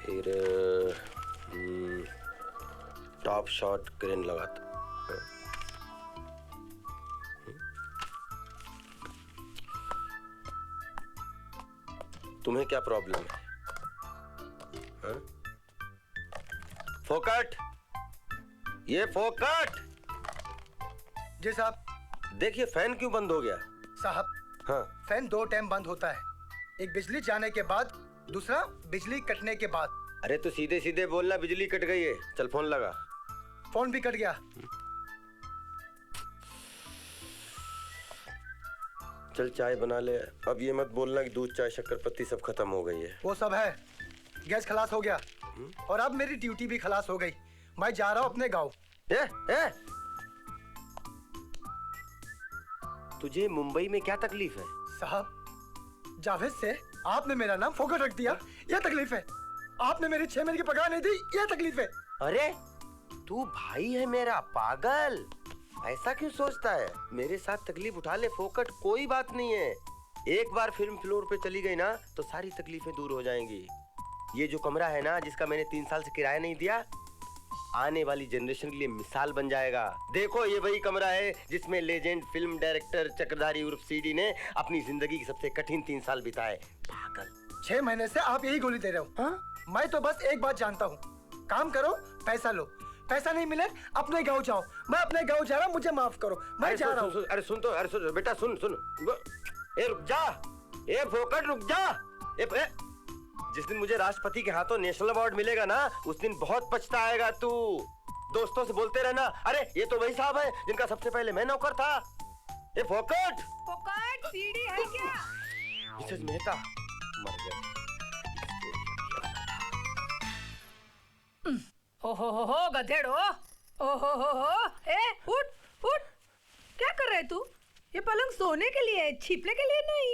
फिर top shot crane लगाता। तुम्हें क्या प्रॉब्लम है? फोकट, ये फोकट। जी साहब। देखिए फैन क्यों बंद हो गया? साहब, हाँ, फैन 2 टाइम बंद होता है, एक बिजली जाने के बाद, दूसरा बिजली कटने के बाद। अरे तो सीधे सीधे बोलना, बिजली कट गई है। चल फोन लगा। फोन भी कट गया। चल चाय बना ले। अब ये मत बोलना कि दूध चाय शक्कर पत्ती सब खत्म हो गई है। वो सब है, गैस खलास हो गया और अब मेरी ड्यूटी भी खलास हो गई। मैं जा रहा हूँ अपने गाँव। ए? तुझे मुंबई में क्या तकलीफ है? साहब, जावेद से आपने मेरा नाम फोकट रख दिया, यह तकलीफ है। आपने मेरी 6 महीने की पगार नहीं दी, यह तकलीफ है। अरे तू भाई है मेरा, पागल। ऐसा क्यों सोचता है? मेरे साथ तकलीफ उठा ले फोकट, कोई बात नहीं है। एक बार फिल्म फ्लोर पे चली गई ना तो सारी तकलीफें दूर हो जाएंगी। ये जो कमरा है ना, जिसका मैंने 3 साल से किराया नहीं दिया, आने वाली जनरेशन के लिए मिसाल बन जाएगा। देखो ये वही कमरा है जिसमें लेजेंड फिल्म डायरेक्टर चक्रधारी उर्फ सीडी ने अपनी जिंदगी के सबसे कठिन 3 साल बिताए। पागल। 6 महीने से आप यही गोली दे रहे हो। हाँ? मैं तो बस एक बात जानता हूँ, काम करो, पैसा लो। पैसा नहीं मिले अपने गाँव जाओ। मैं अपने गाँव जा रहा हूँ, मुझे माफ करो, मैं जा रहा हूँ। अरे सुन तो, अरे सुन बेटा, सुन। ए रुक जा, ए फोकट रुक जा। ए, जिस दिन मुझे राष्ट्रपति के हाथों नेशनल अवार्ड मिलेगा ना, उस दिन बहुत पछताएगा तू। दोस्तों से बोलते रहना, अरे ये तो वही साहब है जिनका सबसे पहले मैं नौकर था। ए फोकट, सीडी है क्या? मिसेस मेहता मर गए। हो गधेड़ो। हो ए उठ। क्या कर रहे तू? ये पलंग सोने के लिए है, छिपने के लिए नहीं।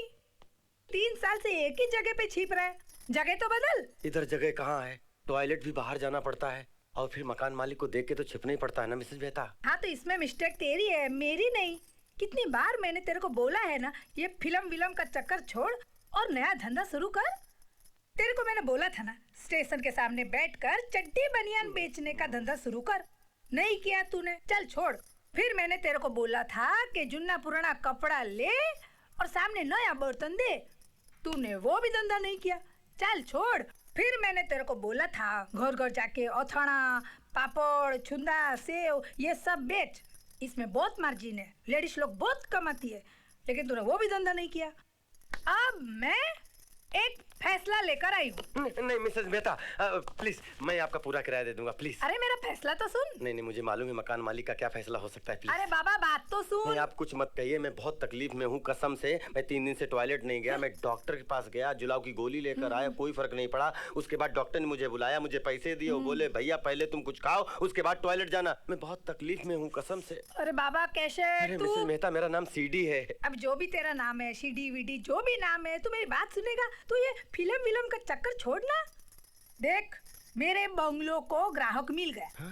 3 साल से एक ही जगह पे छिप रहा है, जगह तो बदल। इधर जगह कहाँ है? टॉयलेट भी बाहर जाना पड़ता है और फिर मकान मालिक को देख के तो छिपना ही पड़ता है ना मिसेस मेहता। हाँ तो इसमें मिस्टेक तेरी है, मेरी नहीं। कितनी बार मैंने तेरे को बोला है ना, ये फिल्म विलम का चक्कर छोड़ और नया धंधा शुरू कर। तेरे को मैंने बोला था ना, स्टेशन के सामने बैठकर चड्डी बनियान बेचने का धंधा शुरू कर। नहीं किया तूने, चल छोड़। फिर मैंने तेरे को बोला था कि जुन्ना पुराना कपड़ा ले और सामने नया बर्तन दे, तूने वो भी धंधा नहीं किया, चल छोड़। फिर मैंने तेरे को बोला था घर घर जाके औथाना, पापड़, छुंदा, सेव ये सब बेच, इसमें बहुत मार्जिन है, लेडीज लोग बहुत कमाती है, लेकिन तूने वो भी धंधा नहीं किया। अब मैं एक फैसला लेकर आई हूँ। नहीं मिसेस मेहता, प्लीज मैं आपका पूरा किराया दे दूंगा, प्लीज। अरे मेरा फैसला तो सुन। नहीं मुझे मालूम है मकान मालिक का क्या फैसला हो सकता है, प्लीज। अरे बाबा बात तो सुन। नहीं आप कुछ मत कहिए, मैं बहुत तकलीफ में हूँ कसम से। मैं 3 दिन से टॉयलेट नहीं गया। मैं डॉक्टर के पास गया, जुलाब की गोली लेकर आया, कोई फर्क नहीं पड़ा। उसके बाद डॉक्टर ने मुझे बुलाया, मुझे पैसे दिए, वो बोले भैया पहले तुम कुछ खाओ उसके बाद टॉयलेट जाना। मैं बहुत तकलीफ में हूँ कसम से। अरे बाबा कैसे? अरे मिसेस मेहता, मेरा नाम सीडी है। अब जो भी तेरा नाम है, सीडी वीडी जो भी नाम है, तू मेरी बात सुनेगा? तू ये फिल्म विलम का चक्कर छोड़ना। देख मेरे बंगलो को ग्राहक मिल गए।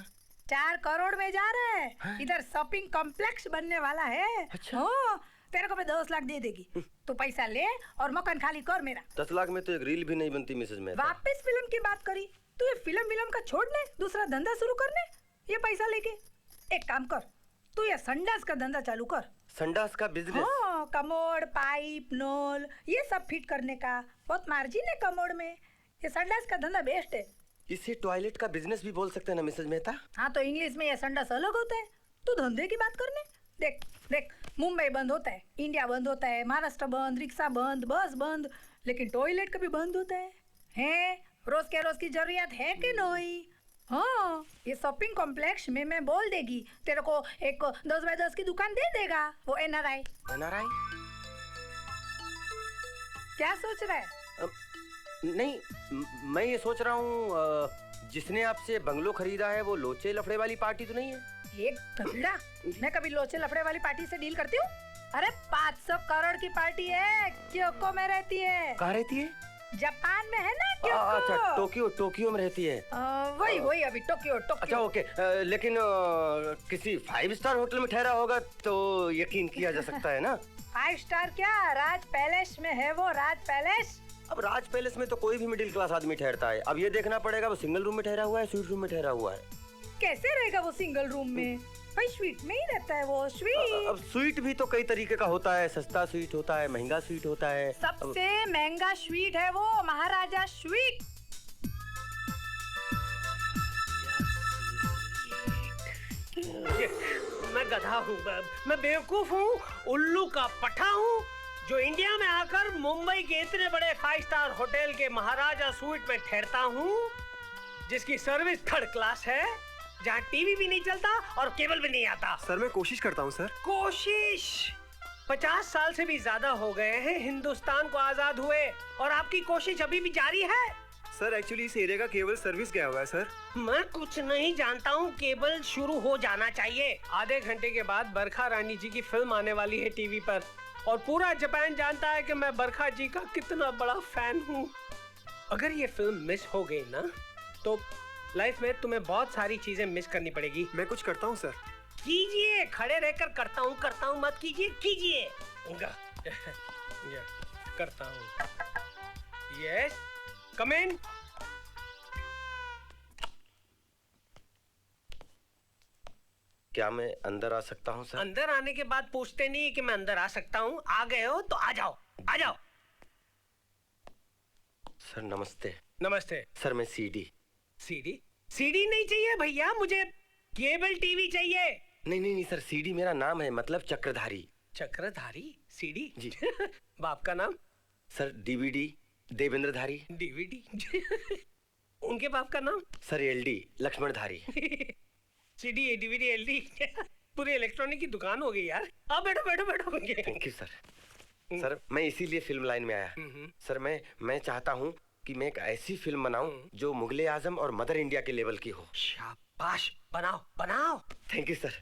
4 करोड़ में जा रहे हैं। इधर शॉपिंग कॉम्प्लेक्स बनने वाला है। अच्छा। हाँ, तेरे को मैं 10 लाख दे देगी, तो पैसा ले और मकान खाली कर मेरा। 10 लाख में तो एक रील भी नहीं बनती मिसेस मेहता। वापस फिल्म की बात करी, तू ये फिल्म विलम का छोड़ने दूसरा धंधा शुरू करने, ये पैसा लेके एक काम कर, तू ये संडास का धंधा चालू कर। संडास का बिजनेस? हाँ, कमोड, पाइप, नल ये सब फिट करने का बहुत मार्जिन है कमोड में। ये संडास का धंधा बेस्ट है। इसे टॉयलेट का बिजनेस भी बोल सकते हैं ना मिसेस मेहता? हाँ तो इंग्लिश में ये संडास अलग होता है, तू धंधे की बात करने। देख देख, मुंबई बंद होता है, इंडिया बंद होता है, महाराष्ट्र बंद, रिक्शा बंद, बस बंद, लेकिन टॉयलेट कभी बंद होता है? रोज के रोज की जरूरत है कि नहीं? हाँ, ये शॉपिंग कॉम्प्लेक्स में मैं बोल देगी, तेरे को एक 10 बाय 10 की दुकान दे देगा वो एनआरआई। एनआरआई? क्या सोच रहा है? नहीं मैं ये सोच रहा हूँ, जिसने आपसे बंगलो खरीदा है वो लोचे लफड़े वाली पार्टी तो नहीं है? एक तगड़ा, मैं कभी लोचे लफड़े वाली पार्टी से डील करती हूँ? अरे 500 करोड़ की पार्टी है, क्योको में रहती है। कहाँ रहती है? जापान में है ना क्योको। अच्छा टोक्यो में रहती है। वही अभी टोक्यो। अच्छा ओके, लेकिन किसी 5 स्टार होटल में ठहरा होगा तो यकीन किया जा सकता है ना? 5 स्टार क्या, राज पैलेस में है वो, राज पैलेस। अब राज पैलेस में तो कोई भी मिडिल क्लास आदमी ठहरता है। अब ये देखना पड़ेगा वो सिंगल रूम में ठहरा हुआ है, स्वीट रूम में ठहरा हुआ है। कैसे रहेगा वो सिंगल रूम में? भाई स्वीट में ही रहता है वो। स्वीट अब स्वीट भी तो कई तरीके का होता है, सस्ता स्वीट होता है, महंगा स्वीट होता है। सबसे महंगा स्वीट है वो महाराजा स्वीट। मैं गधा हूँ, मैं बेवकूफ हूँ, उल्लू का पठा हूँ, जो इंडिया में आकर मुंबई के इतने बड़े 5 स्टार होटल के महाराजा स्वीट में ठहरता हूँ, जिसकी सर्विस 3rd क्लास है, जहाँ टीवी भी नहीं चलता और केबल भी नहीं आता। सर मैं कोशिश करता हूँ सर। कोशिश? 50 साल से भी ज्यादा हो गए हैं हिंदुस्तान को आजाद हुए और आपकी कोशिश अभी भी जारी है। सर एक्चुअली इस एरिया का केबल सर्विस गया हुआ है सर। मैं कुछ नहीं जानता हूँ, केबल शुरू हो जाना चाहिए। आधे घंटे के बाद बरखा रानी जी की फिल्म आने वाली है टीवी पर और पूरा जापान जानता है कि मैं बरखा जी का कितना बड़ा फैन हूँ। अगर ये फिल्म मिस हो गई ना तो लाइफ में तुम्हें बहुत सारी चीजें मिस करनी पड़ेगी। मैं कुछ करता हूँ सर। कीजिए, खड़े रहकर करता हूँ मत कीजिए, कीजिए। करता हूँ। यस, कम इन। क्या मैं अंदर आ सकता हूँ सर? अंदर आने के बाद पूछते नहीं कि मैं अंदर आ सकता हूँ। आ गए हो तो आ जाओ, आ जाओ। सर नमस्ते। नमस्ते। सर मैं सीडी। सीडी? सीडी नहीं चाहिए भैया, मुझे केबल टीवी चाहिए। नहीं सर, सीडी मेरा नाम है, मतलब चक्रधारी। चक्रधारी? सीडी? जी। बाप का नाम? Sir DVD Devendradhari. डीवीडी? उनके बाप का नाम? Sir LD Laxmandhari. CD DVD LD पूरी इलेक्ट्रॉनिक की दुकान हो गई यार। अब बैठो बैठो बैठो। Thank you sir. सर मैं इसीलिए फिल्म लाइन में आया। सर मैं चाहता हूँ कि मैं एक ऐसी फिल्म बनाऊं जो मुगले आजम और मदर इंडिया के लेवल की हो। शाबाश, बनाओ बनाओ। थैंक यू सर,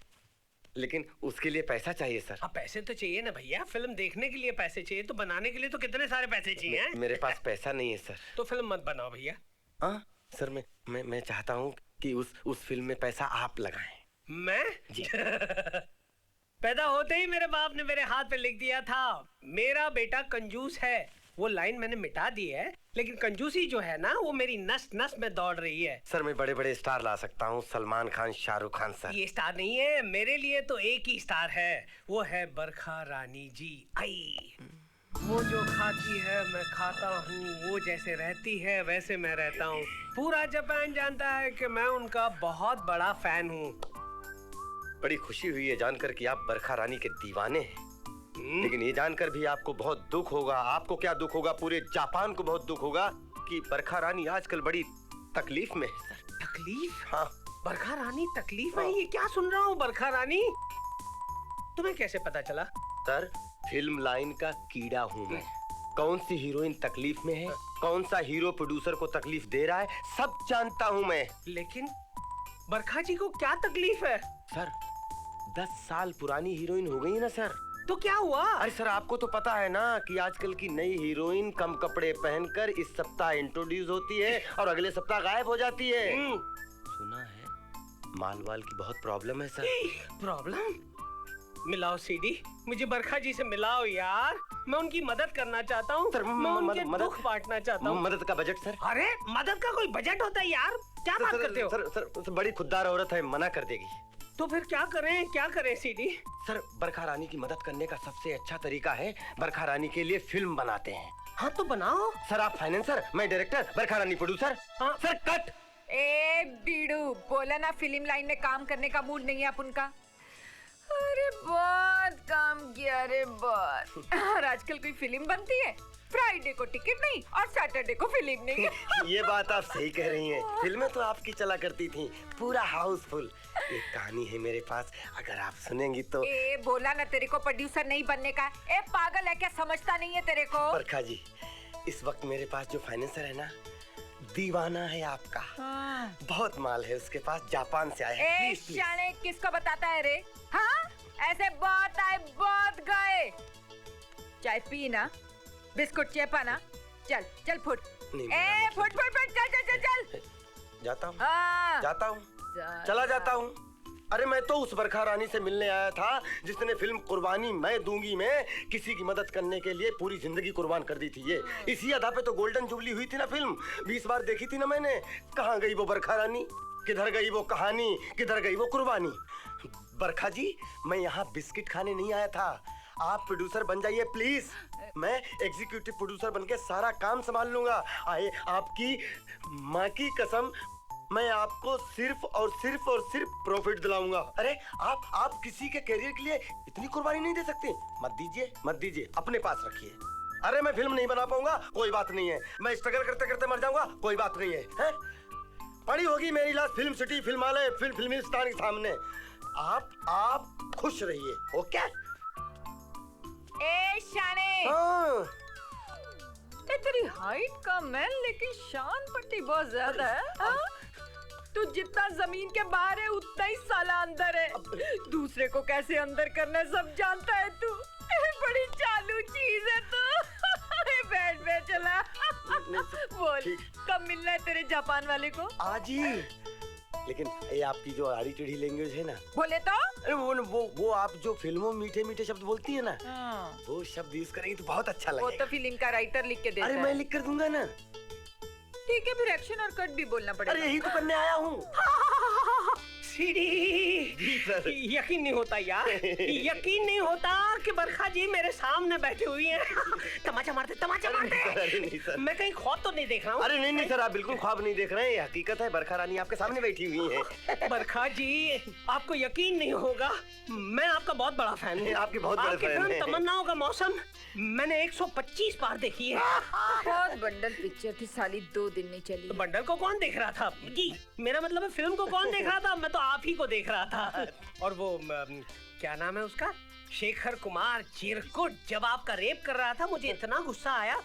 लेकिन उसके लिए पैसा चाहिए सर। हाँ पैसे तो चाहिए ना भैया, फिल्म देखने के लिए पैसे चाहिए तो बनाने के लिए तो कितने सारे पैसे चाहिए। मेरे पास पैसा नहीं है सर। तो फिल्म मत बनाओ भैया। हाँ सर, मैं चाहता हूँ कि उस फिल्म में पैसा आप लगाएं। मैं? जी। पैदा होते ही मेरे बाप ने मेरे हाथ पे लिख दिया था, मेरा बेटा कंजूस है। वो लाइन मैंने मिटा दी है, लेकिन कंजूसी जो है ना वो मेरी नस नस में दौड़ रही है। सर मैं बड़े बड़े स्टार ला सकता हूँ, सलमान खान, शाहरुख खान सर। ये स्टार नहीं है, मेरे लिए तो एक ही स्टार है, वो है बरखा रानी जी। आई वो जो खाती है मैं खाता हूँ, वो जैसे रहती है वैसे मैं रहता हूँ। पूरा जापान जानता है कि मैं उनका बहुत बड़ा फैन हूँ। बड़ी खुशी हुई है जानकर कि आप बरखा रानी के दीवाने हैं, लेकिन ये जानकर भी आपको बहुत दुख होगा। आपको क्या दुख होगा, पूरे जापान को बहुत दुख होगा कि बरखा रानी आजकल बड़ी तकलीफ में है सर। तकलीफ? हाँ। बरखा रानी तकलीफ में? ये क्या सुन रहा हूँ? बरखा रानी? तुम्हें कैसे पता चला? सर फिल्म लाइन का कीड़ा हूँ मैं। कौन सी हीरोइन तकलीफ में है, कौन सा हीरो प्रोड्यूसर को तकलीफ दे रहा है, सब जानता हूँ मैं। लेकिन बरखा जी को क्या तकलीफ है? सर 10 साल पुरानी हीरोइन हो गई ना सर। तो क्या हुआ? अरे सर आपको तो पता है ना कि आजकल की नई हीरोइन कम कपड़े पहनकर इस सप्ताह इंट्रोड्यूस होती है और अगले सप्ताह गायब हो जाती है। सुना है माल वाल की बहुत प्रॉब्लम है सर। प्रॉब्लम? मिलाओ सीडी, मुझे बरखा जी से मिलाओ यार, मैं उनकी मदद करना चाहता हूँ। सर, मैं उनके दुख बांटना चाहता हूँ। मदद का बजट सर? अरे मदद का कोई बजट होता है यार, क्या बात करते हो? सर बड़ी खुददार औरत है, मना कर देगी। तो फिर क्या करें सीडी? सर बरखा रानी की मदद करने का सबसे अच्छा तरीका है बरखा रानी के लिए फिल्म बनाते हैं। हाँ तो बनाओ। सर आप फाइनेंसर, मैं डायरेक्टर, बरखा रानी प्रोड्यूसर। हाँ सर कट। ए बीड़ू, बोला ना फिल्म लाइन में काम करने का मूड नहीं है अपन का। अरे बहुत काम किया रे बहुत। और आजकल कोई फिल्म बनती है? फ्राइडे को टिकट नहीं और सैटरडे को फिल्म नहीं। ये बात आप सही कह रही हैं। फिल्में तो आपकी चला करती थी, पूरा हाउसफुल। एक कहानी है मेरे पास, अगर आप सुनेंगी तो। ए बोला ना तेरे को प्रोड्यूसर नहीं बनने का। ए पागल है क्या, समझता नहीं है तेरे को? बरखा जी इस वक्त मेरे पास जो फाइनेंसर है ना, दीवाना है आपका। हाँ। बहुत माल है उसके पास, जापान से आया है। Please please. शाने किसको बताता है रे? हाँ ऐसे बहुत आए बहुत गए। चाय पी ना, बिस्कुट चेपा ना, चल चल फुट। ए फुट फुट फुट, चल चल चल चल। जाता हूँ। हाँ जाता हूँ, चला जाता हूँ। अरे मैं तो उस बरखा रानी से मिलने आया था जिसने फिल्म कुर्बानी मैं दूंगी में किसी की मदद करने के लिए पूरी जिंदगी कुर्बान कर दी थी। ये इसी अदा पे तो गोल्डन जुबली हुई थी ना फिल्म, 20 बार देखी थी ना मैंने। कहाँ गई वो बरखा रानी, किधर गई वो कहानी, किधर गई वो कुर्बानी। बरखा जी, मैं यहाँ बिस्किट खाने नहीं आया था। आप प्रोड्यूसर बन जाइए प्लीज, मैं एग्जीक्यूटिव प्रोड्यूसर बनके सारा काम संभाल लूंगा। आए आपकी माँ की कसम, मैं आपको सिर्फ और सिर्फ प्रॉफिट दिलाऊंगा। अरे आप किसी के करियर के लिए इतनी कुर्बानी नहीं दे सकते। मत दीजिए, अपने पास रखिए। अरे मैं फिल्म नहीं बना पाऊंगा, कोई बात नहीं है। मैं स्ट्रगल करते करते मर जाऊंगा, कोई बात नहीं है। पड़ी होगी मेरी लाश फिल्म सिटी, फिल्मालय, फिल्मिस्तान के सामने। आप खुश रहिए, ओके? ए शाने, हाँ। तेरी हाइट कम है लेकिन शान पट्टी बहुत ज्यादा है। हाँ? तू जितना जमीन के बाहर है उतना ही साला अंदर है। दूसरे को कैसे अंदर करना सब जानता है तू। बड़ी चालू चीज है तू। बैठ चला। बोल कब मिलना है तेरे जापान वाले को? आज ही। लेकिन ये आपकी जो आड़ी टेढ़ी लैंग्वेज है ना, बोले तो? अरे वो आप जो फिल्मों में मीठे शब्द बोलती है ना, वो शब्द यूज करेंगी तो बहुत अच्छा लगेगा। वो तो फिल्म का राइटर लिख के देता है। अरे मैं लिख कर दूंगा ना। ठीक है, फिर एक्शन और कट भी बोलना पड़ेगा। अरे यही तो करने आया हूँ। सीडी, यकीन नहीं होता यार, यकीन नहीं होता कि बरखा जी मेरे सामने बैठी हुई हैं। तमाचा मारते। नहीं सर। मैं कहीं ख्वाब तो नहीं देख रहा हूँ? अरे नहीं सर, आप बिल्कुल ख्वाब नहीं देख रहे हैं, हकीकत है। बरखा रानी आपके सामने बैठी हुई है। बरखा जी, आपको यकीन नहीं होगा, मैं आपका बहुत बड़ा फैन हूँ। आपकी बहुत बड़ा फैन है। तमन्नाओं का मौसम मैंने 125 बार देखी है। बहुत बंडल पिक्चर थी साली, 2 दिन नहीं चली। तो बंडल को कौन देख रहा था जी? मेरा मतलब है फिल्म को कौन देख रहा था? मैं तो आप ही को देख रहा था। और वो क्या नाम है उसका, शेखर कुमार चिरकुट, जब आपका रेप कर रहा था मुझे इतना गुस्सा आया।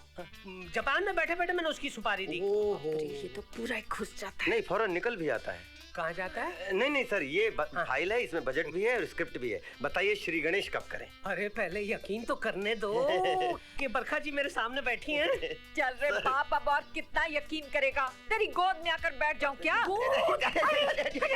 जापान में बैठे बैठे मैंने उसकी सुपारी दी। ये तो पूरा ही घुस जाता है। नहीं, फौरन निकल भी आता है। कहाँ जाता है? नहीं सर, ये फाइल है, इसमें बजट भी है और स्क्रिप्ट भी है। बताइए श्री गणेश कब करें? अरे पहले यकीन तो करने दो कि बरखा जी मेरे सामने बैठी हैं। चल रे बाप, अब और कितना यकीन करेगा? तेरी गोद में आकर बैठ जाऊं क्या?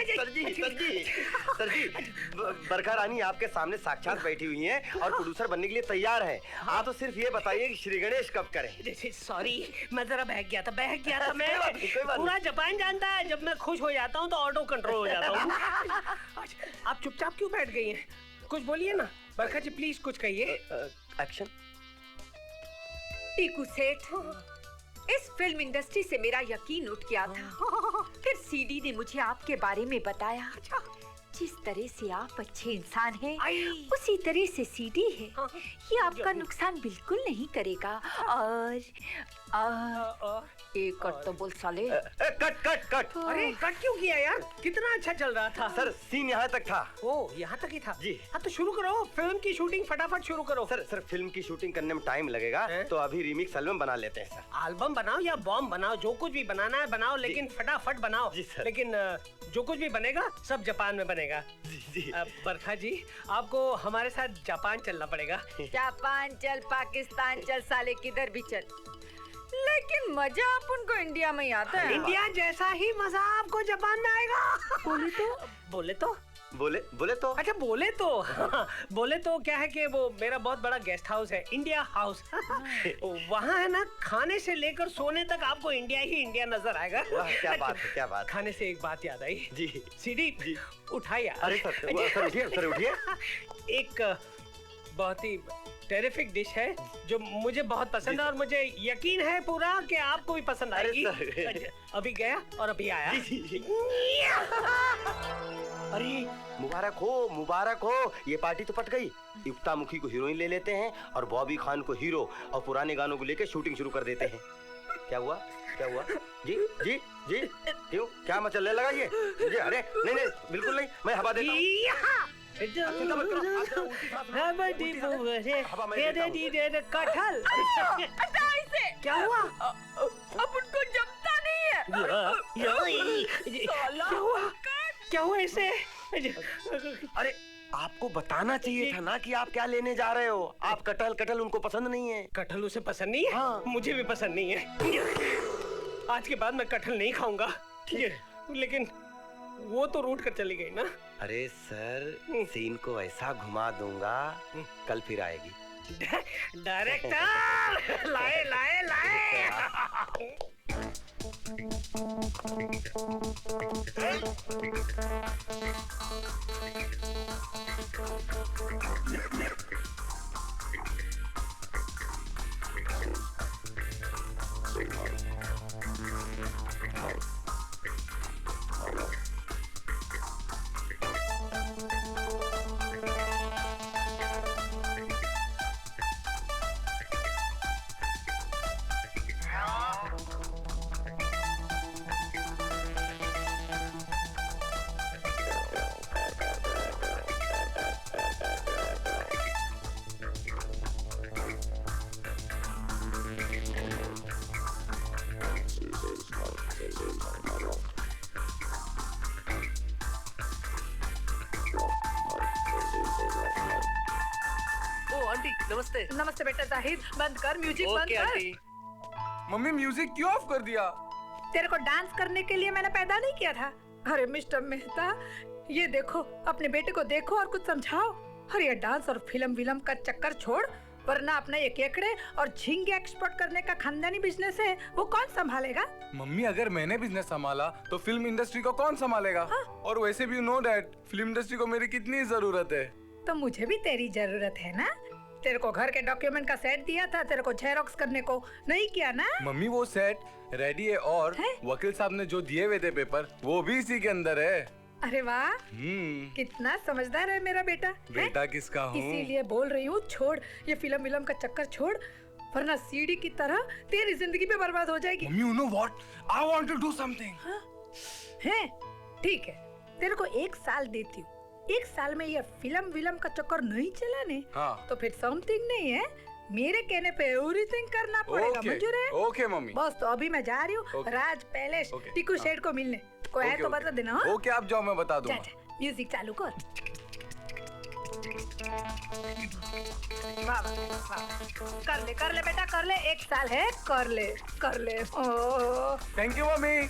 सर जी, बरखा रानी आपके सामने साक्षात बैठी हुई हैं और प्रोड्यूसर बनने के लिए तैयार है। आप तो सिर्फ ये बताइए कि श्री गणेश कब करें? सॉरी, मैं जरा बहक गया था मैं। कोई बात पूरा जापान जानता है, जब मैं खुश हो जाता हूँ तो ऑटो कंट्रोल हो जाता हूँ। आप चुपचाप क्यों बैठ गई हैं? कुछ बोलिए ना बरखा जी, प्लीज कुछ कहिए। एक्शन। टीकू सेठ, इस फिल्म इंडस्ट्री से मेरा यकीन उठ गया था। फिर सीडी ने मुझे आपके बारे में बताया। जिस तरह से आप अच्छे इंसान हैं, उसी तरह से सीडी है। ये आपका नुकसान बिल्कुल नहीं करेगा। और एक कट तो बोल साले। कट। अरे कट क्यों किया यार? कितना अच्छा चल रहा था। सर सीन यहाँ तक था। ओ, यहाँ तक ही था जी। हाँ तो शुरू करो, फिल्म की शूटिंग फटाफट शुरू करो। सर फिल्म की शूटिंग करने में टाइम लगेगा, तो अभी रीमिक्स एल्बम बना लेते हैं सर। एल्बम बनाओ या बॉम्ब बनाओ, जो कुछ भी बनाना है बनाओ, लेकिन फटाफट बनाओ। जी सर। लेकिन जो कुछ भी बनेगा सब जापान में बनेगा। जी। बरखा जी, आपको हमारे साथ जापान चलना पड़ेगा। जापान चल, पाकिस्तान चल, साले किधर भी चल, लेकिन मजा आप उनको इंडिया में ही आता है। इंडिया जैसा ही मजा आपको जापान में आएगा। बोले तो अच्छा बोले तो क्या है कि वो मेरा बहुत बड़ा गेस्ट हाउस है, इंडिया हाउस। वहाँ है ना, खाने से लेकर सोने तक आपको इंडिया ही इंडिया नजर आएगा। क्या बात। खाने से एक बात याद आई जी। सीडी जी। उठाइए। अरे सर उठिए। एक बहुत ही टेरिफिक डिश है जो मुझे बहुत पसंद है और मुझे यकीन है पूरा कि आपको भी पसंद आएगी। अभी गया और अभी आया। अरे मुबारक हो, ये पार्टी तो पट गई। युक्ता मुखी को हीरोइन ले लेते हैं और बॉबी खान को हीरो, और पुराने गानों को लेकर शूटिंग शुरू कर देते हैं। क्या हुआ? जी क्यों, क्या मचलने लगा ये? अरे नहीं बिल्कुल नहीं, मैं हवा देता हूँ। कटहल क्या हुआ? अब उनको जमता नहीं है। क्या हुआ इसे? अरे आपको बताना चाहिए था ना कि आप क्या लेने जा रहे हो। आप कटहल उनको पसंद नहीं है। कटहल उसे पसंद नहीं है? हाँ। मुझे भी पसंद नहीं है। आज के बाद मैं कटहल नहीं खाऊंगा। लेकिन वो तो रूठ कर चली गई ना। अरे सर, सीन को ऐसा घुमा दूंगा, कल फिर आएगी। डायरेक्टर लाए लाए लाए। ओ आंटी नमस्ते। नमस्ते बेटा जाहिद, बंद कर म्यूजिक, बंद ओके कर। आंटी। मम्मी म्यूजिक क्यों ऑफ कर दिया? तेरे को डांस करने के लिए मैंने पैदा नहीं किया था। अरे मिस्टर मेहता, ये देखो, अपने बेटे को देखो और कुछ समझाओ। अरे ये डांस और फिल्म विलम का चक्कर छोड़, वरना अपना ये केकड़े और झींगे एक्सपोर्ट करने का खानदानी बिजनेस है, वो कौन संभालेगा? मम्मी अगर मैंने बिजनेस संभाला तो फिल्म इंडस्ट्री को कौन संभालेगा? हाँ? और वैसे भी you know that film industry को मेरी कितनी जरूरत है। तो मुझे भी तेरी जरूरत है ना। तेरे को घर के डॉक्यूमेंट का सेट दिया था, तेरे को जेरोक्स करने को, नहीं किया ना? मम्मी वो सेट रेडी है और है? वकील साहब ने जो दिए हुए थे पेपर वो भी इसी के अंदर है। अरे वाह, कितना समझदार है मेरा बेटा। बेटा किसका हूँ? इसीलिए बोल रही हूँ, छोड़ ये फिल्म विलम का चक्कर छोड़, वरना सीडी की तरह तेरी जिंदगी भी बर्बाद हो जाएगी। Mummy you know what, I want to do something. है ठीक है, तेरे को 1 साल देती हूँ। 1 साल में ये फिल्म विलम का चक्कर नहीं चला ने, हाँ। तो फिर समथिंग नहीं है, मेरे कहने पे एवरीथिंग करना पड़ेगा। ओके मंजूर है? Okay mummy. बस तो अभी मैं जा रही हूँ ओके। राज पैलेस ओके। टीकू शेड को मिलने। कोई है तो बता देना। हाँ? ओके आप जाओ, मैं बता जा दूंगा। जा, म्यूजिक चालू कर। वाह वाह वाह, कर ले बेटा, कर ले। 1 साल है, कर ले। ओ थैंक यू मम्मी।